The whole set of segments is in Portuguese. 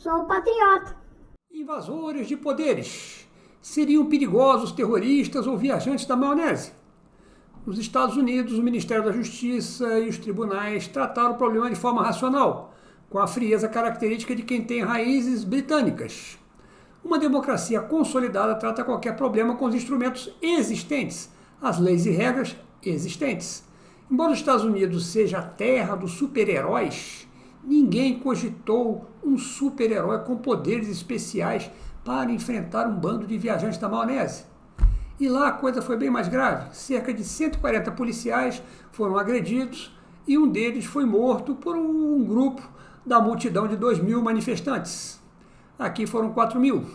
sou patriota. Invasores de poderes. Seriam perigosos terroristas ou viajantes da maionese? Nos Estados Unidos, o Ministério da Justiça e os tribunais trataram o problema de forma racional, com a frieza característica de quem tem raízes britânicas. Uma democracia consolidada trata qualquer problema com os instrumentos existentes, as leis e regras existentes. Embora os Estados Unidos seja a terra dos super-heróis, ninguém cogitou um super-herói com poderes especiais para enfrentar um bando de viajantes da maionese. E lá a coisa foi bem mais grave. Cerca de 140 policiais foram agredidos e um deles foi morto por um grupo da multidão de 2.000 manifestantes. Aqui foram 4.000.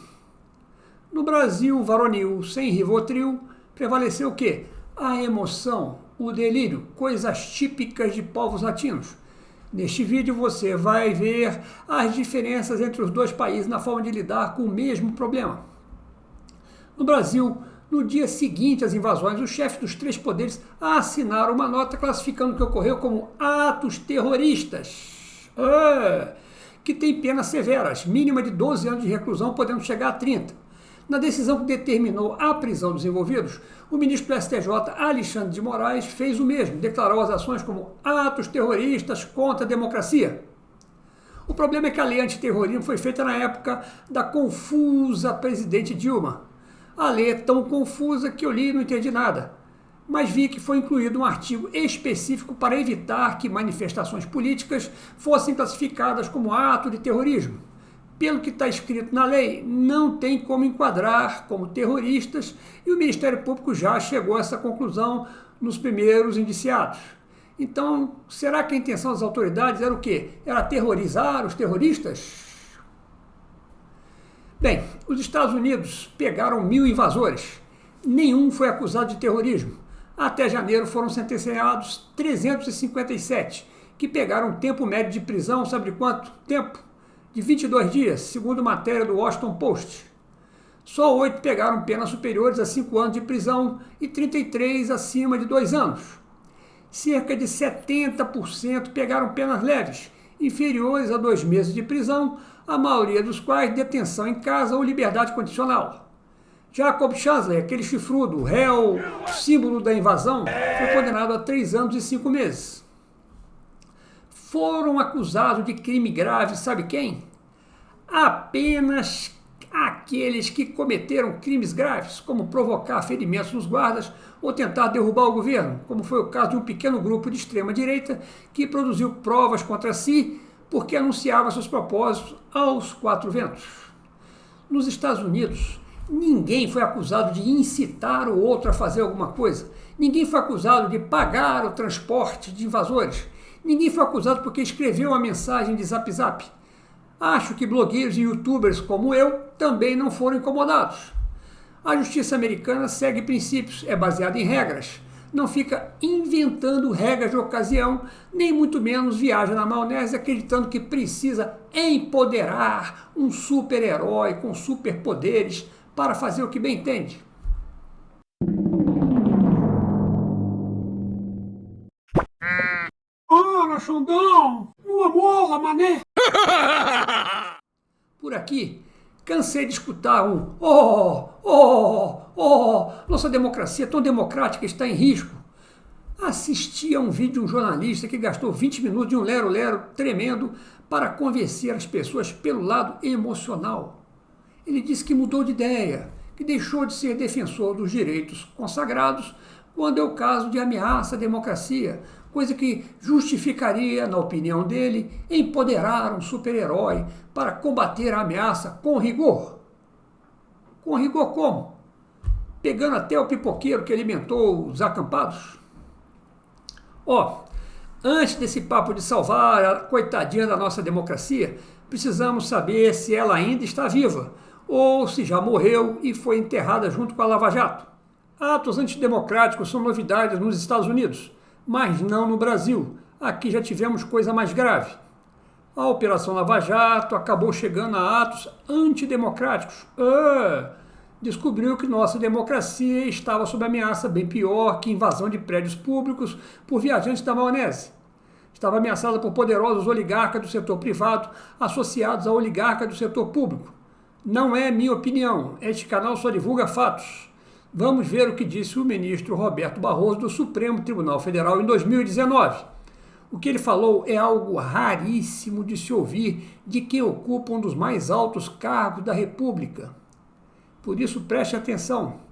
No Brasil varonil sem Rivotril, prevaleceu o quê? A emoção, o delírio, coisas típicas de povos latinos. Neste vídeo você vai ver as diferenças entre os dois países na forma de lidar com o mesmo problema. No Brasil, no dia seguinte às invasões, os chefes dos três poderes assinaram uma nota classificando o que ocorreu como atos terroristas, que tem penas severas, mínima de 12 anos de reclusão, podendo chegar a 30. Na decisão que determinou a prisão dos envolvidos, o ministro do STJ, Alexandre de Moraes, fez o mesmo, declarou as ações como atos terroristas contra a democracia. O problema é que a lei antiterrorismo foi feita na época da confusa presidente Dilma. A lei é tão confusa que eu li e não entendi nada, mas vi que foi incluído um artigo específico para evitar que manifestações políticas fossem classificadas como ato de terrorismo. Pelo que está escrito na lei, não tem como enquadrar como terroristas e o Ministério Público já chegou a essa conclusão nos primeiros indiciados. Então, será que a intenção das autoridades era o quê? Era aterrorizar os terroristas? Bem, os Estados Unidos pegaram 1.000 invasores. Nenhum foi acusado de terrorismo. Até janeiro foram sentenciados 357, que pegaram tempo médio de prisão, sabe de quanto tempo? De 22 dias, segundo matéria do Washington Post. Só 8 pegaram penas superiores a 5 anos de prisão e 33 acima de 2 anos. Cerca de 70% pegaram penas leves, inferiores a 2 meses de prisão, a maioria dos quais detenção em casa ou liberdade condicional. Jacob Chansley, aquele chifrudo, réu, símbolo da invasão, foi condenado a 3 anos e 5 meses. Foram acusados de crime grave, sabe quem? Apenas aqueles que cometeram crimes graves, como provocar ferimentos nos guardas ou tentar derrubar o governo, como foi o caso de um pequeno grupo de extrema-direita que produziu provas contra si porque anunciava seus propósitos aos 4 ventos. Nos Estados Unidos, ninguém foi acusado de incitar o outro a fazer alguma coisa. Ninguém foi acusado de pagar o transporte de invasores. Ninguém foi acusado porque escreveu uma mensagem de Zap Zap. Acho que blogueiros e youtubers como eu também não foram incomodados. A justiça americana segue princípios, é baseada em regras. Não fica inventando regras de ocasião, nem muito menos viaja na maionese acreditando que precisa empoderar um super-herói com superpoderes para fazer o que bem entende. Ora, Xandão! Uma mola, mané! Por aqui, cansei de escutar nossa democracia tão democrática está em risco. Assisti a um vídeo de um jornalista que gastou 20 minutos de um lero-lero tremendo para convencer as pessoas pelo lado emocional. Ele disse que mudou de ideia, que deixou de ser defensor dos direitos consagrados quando é o caso de ameaça à democracia, coisa que justificaria, na opinião dele, empoderar um super-herói para combater a ameaça com rigor. Com rigor como? Pegando até o pipoqueiro que alimentou os acampados? Antes desse papo de salvar a coitadinha da nossa democracia, precisamos saber se ela ainda está viva ou se já morreu e foi enterrada junto com a Lava Jato. Atos antidemocráticos são novidades nos Estados Unidos, mas não no Brasil. Aqui já tivemos coisa mais grave. A Operação Lava Jato acabou chegando a atos antidemocráticos. Descobriu que nossa democracia estava sob ameaça bem pior que invasão de prédios públicos por viajantes da maionese. estava ameaçada por poderosos oligarcas do setor privado associados a oligarcas do setor público. Não é minha opinião, este canal só divulga fatos. Vamos ver o que disse o ministro Roberto Barroso do Supremo Tribunal Federal em 2019. O que ele falou é algo raríssimo de se ouvir de quem ocupa um dos mais altos cargos da República. Por isso, preste atenção.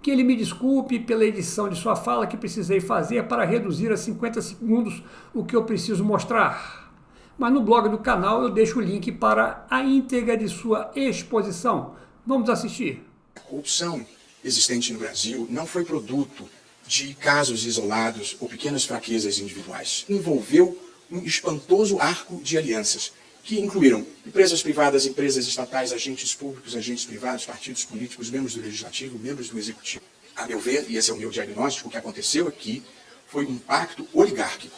Que ele me desculpe pela edição de sua fala que precisei fazer para reduzir a 50 segundos o que eu preciso mostrar. Mas no blog do canal eu deixo o link para a íntegra de sua exposição. Vamos assistir. A corrupção existente no Brasil não foi produto de casos isolados ou pequenas fraquezas individuais. Envolveu um espantoso arco de alianças, que incluíram empresas privadas, empresas estatais, agentes públicos, agentes privados, partidos políticos, membros do Legislativo, membros do Executivo. A meu ver, e esse é o meu diagnóstico, o que aconteceu aqui foi um pacto oligárquico,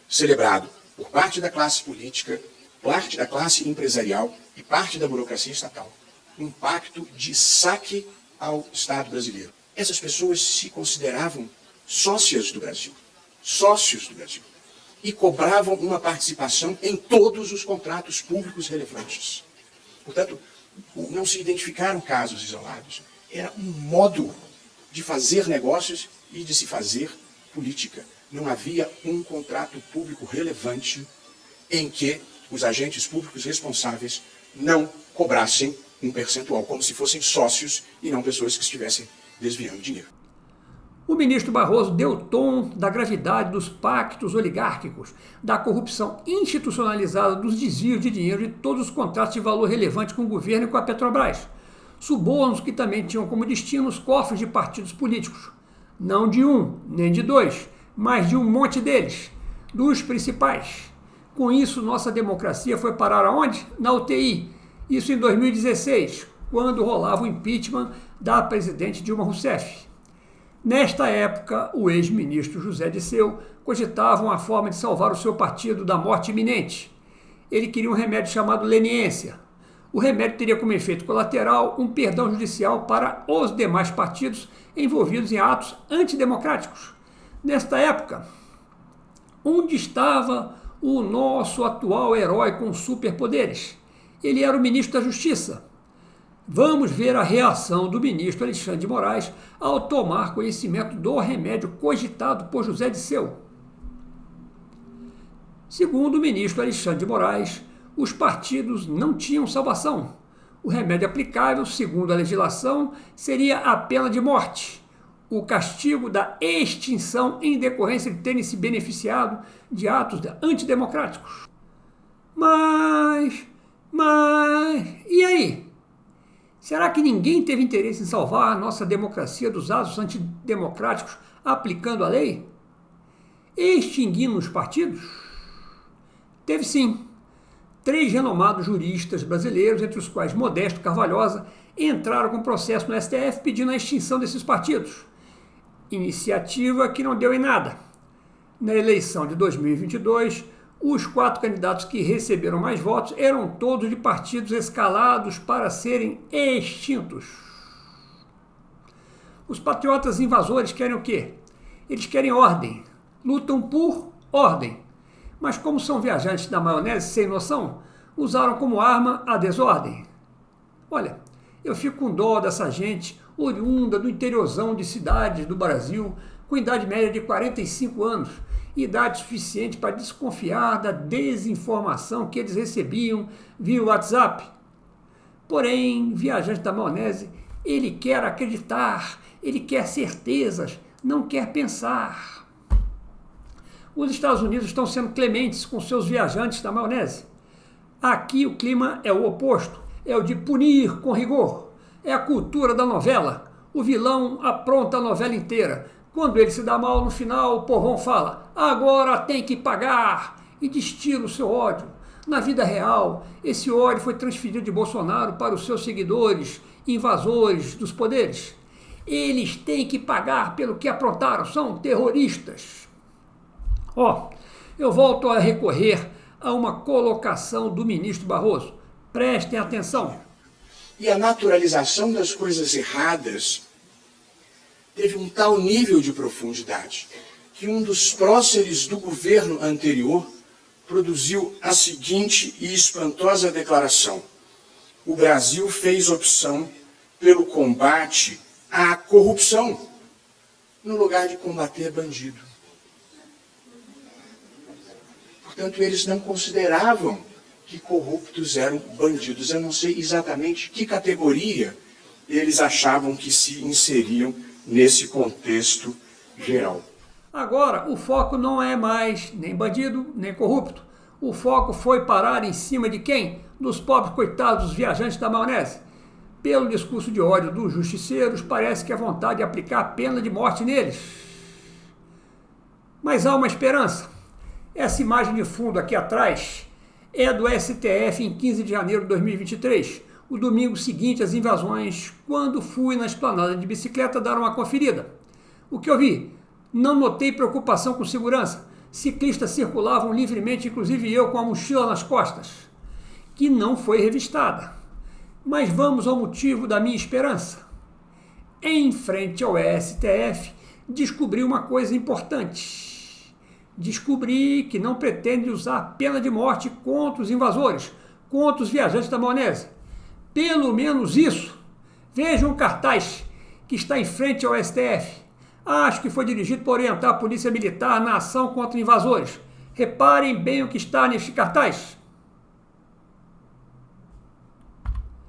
celebrado por parte da classe política, parte da classe empresarial e parte da burocracia estatal. Um pacto de saque ao Estado brasileiro. Essas pessoas se consideravam sócios do Brasil, e cobravam uma participação em todos os contratos públicos relevantes. Portanto, não se identificaram casos isolados. Era um modo de fazer negócios e de se fazer política. Não havia um contrato público relevante em que os agentes públicos responsáveis não cobrassem um percentual, como se fossem sócios e não pessoas que estivessem desviando dinheiro. O ministro Barroso deu tom da gravidade dos pactos oligárquicos, da corrupção institucionalizada, dos desvios de dinheiro de todos os contratos de valor relevante com o governo e com a Petrobras. Subornos que também tinham como destino os cofres de partidos políticos. Não de um, nem de dois, mas de um monte deles, dos principais. Com isso, nossa democracia foi parar aonde? Na UTI. Isso em 2016, quando rolava o impeachment da presidente Dilma Rousseff. Nesta época, o ex-ministro José Dirceu cogitava uma forma de salvar o seu partido da morte iminente. Ele queria um remédio chamado leniência. O remédio teria como efeito colateral um perdão judicial para os demais partidos envolvidos em atos antidemocráticos. Nesta época, onde estava o nosso atual herói com superpoderes? Ele era o ministro da Justiça. Vamos ver a reação do ministro Alexandre de Moraes ao tomar conhecimento do remédio cogitado por José Dirceu. Segundo o ministro Alexandre de Moraes, os partidos não tinham salvação. O remédio aplicável, segundo a legislação, seria a pena de morte, o castigo da extinção em decorrência de terem se beneficiado de atos antidemocráticos. Mas, e aí? Será que ninguém teve interesse em salvar a nossa democracia dos atos antidemocráticos aplicando a lei? Extinguindo os partidos? Teve sim. 3 renomados juristas brasileiros, entre os quais Modesto Carvalhosa, entraram com processo no STF pedindo a extinção desses partidos. Iniciativa que não deu em nada. Na eleição de 2022, os 4 candidatos que receberam mais votos eram todos de partidos escalados para serem extintos. Os patriotas invasores querem o quê? Eles querem ordem, lutam por ordem. Mas como são viajantes da maionese sem noção, usaram como arma a desordem. Olha, eu fico com dó dessa gente oriunda do interiorzão de cidades do Brasil, com idade média de 45 anos, idade suficiente para desconfiar da desinformação que eles recebiam via WhatsApp. Porém, viajante da maionese, ele quer acreditar, ele quer certezas, não quer pensar. Os Estados Unidos estão sendo clementes com seus viajantes da maionese. Aqui o clima é o oposto, é o de punir com rigor. É a cultura da novela. O vilão apronta a novela inteira. Quando ele se dá mal no final, o povão fala: agora tem que pagar, e destila o seu ódio. Na vida real, esse ódio foi transferido de Bolsonaro para os seus seguidores, invasores dos poderes. Eles têm que pagar pelo que aprontaram, são terroristas. Eu volto a recorrer a uma colocação do ministro Barroso. Prestem atenção. E a naturalização das coisas erradas teve um tal nível de profundidade que um dos próceres do governo anterior produziu a seguinte e espantosa declaração: o Brasil fez opção pelo combate à corrupção, no lugar de combater bandido. Portanto, eles não consideravam que corruptos eram bandidos. Eu não sei exatamente que categoria eles achavam que se inseriam nesse contexto geral. Agora, o foco não é mais nem bandido, nem corrupto. O foco foi parar em cima de quem? Dos pobres coitados, dos viajantes da maionese. Pelo discurso de ódio dos justiceiros, parece que a vontade de aplicar a pena de morte neles. Mas há uma esperança. Essa imagem de fundo aqui atrás é do STF em 15 de janeiro de 2023, o domingo seguinte às invasões, quando fui na esplanada de bicicleta dar uma conferida. O que eu vi? Não notei preocupação com segurança. Ciclistas circulavam livremente, inclusive eu com a mochila nas costas, que não foi revistada. Mas vamos ao motivo da minha esperança. Em frente ao STF, descobri uma coisa importante. Descobri que não pretende usar pena de morte contra os invasores, contra os viajantes da maionese. Pelo menos isso. Vejam o cartaz que está em frente ao STF. Acho que foi dirigido para orientar a polícia militar na ação contra invasores. Reparem bem o que está neste cartaz.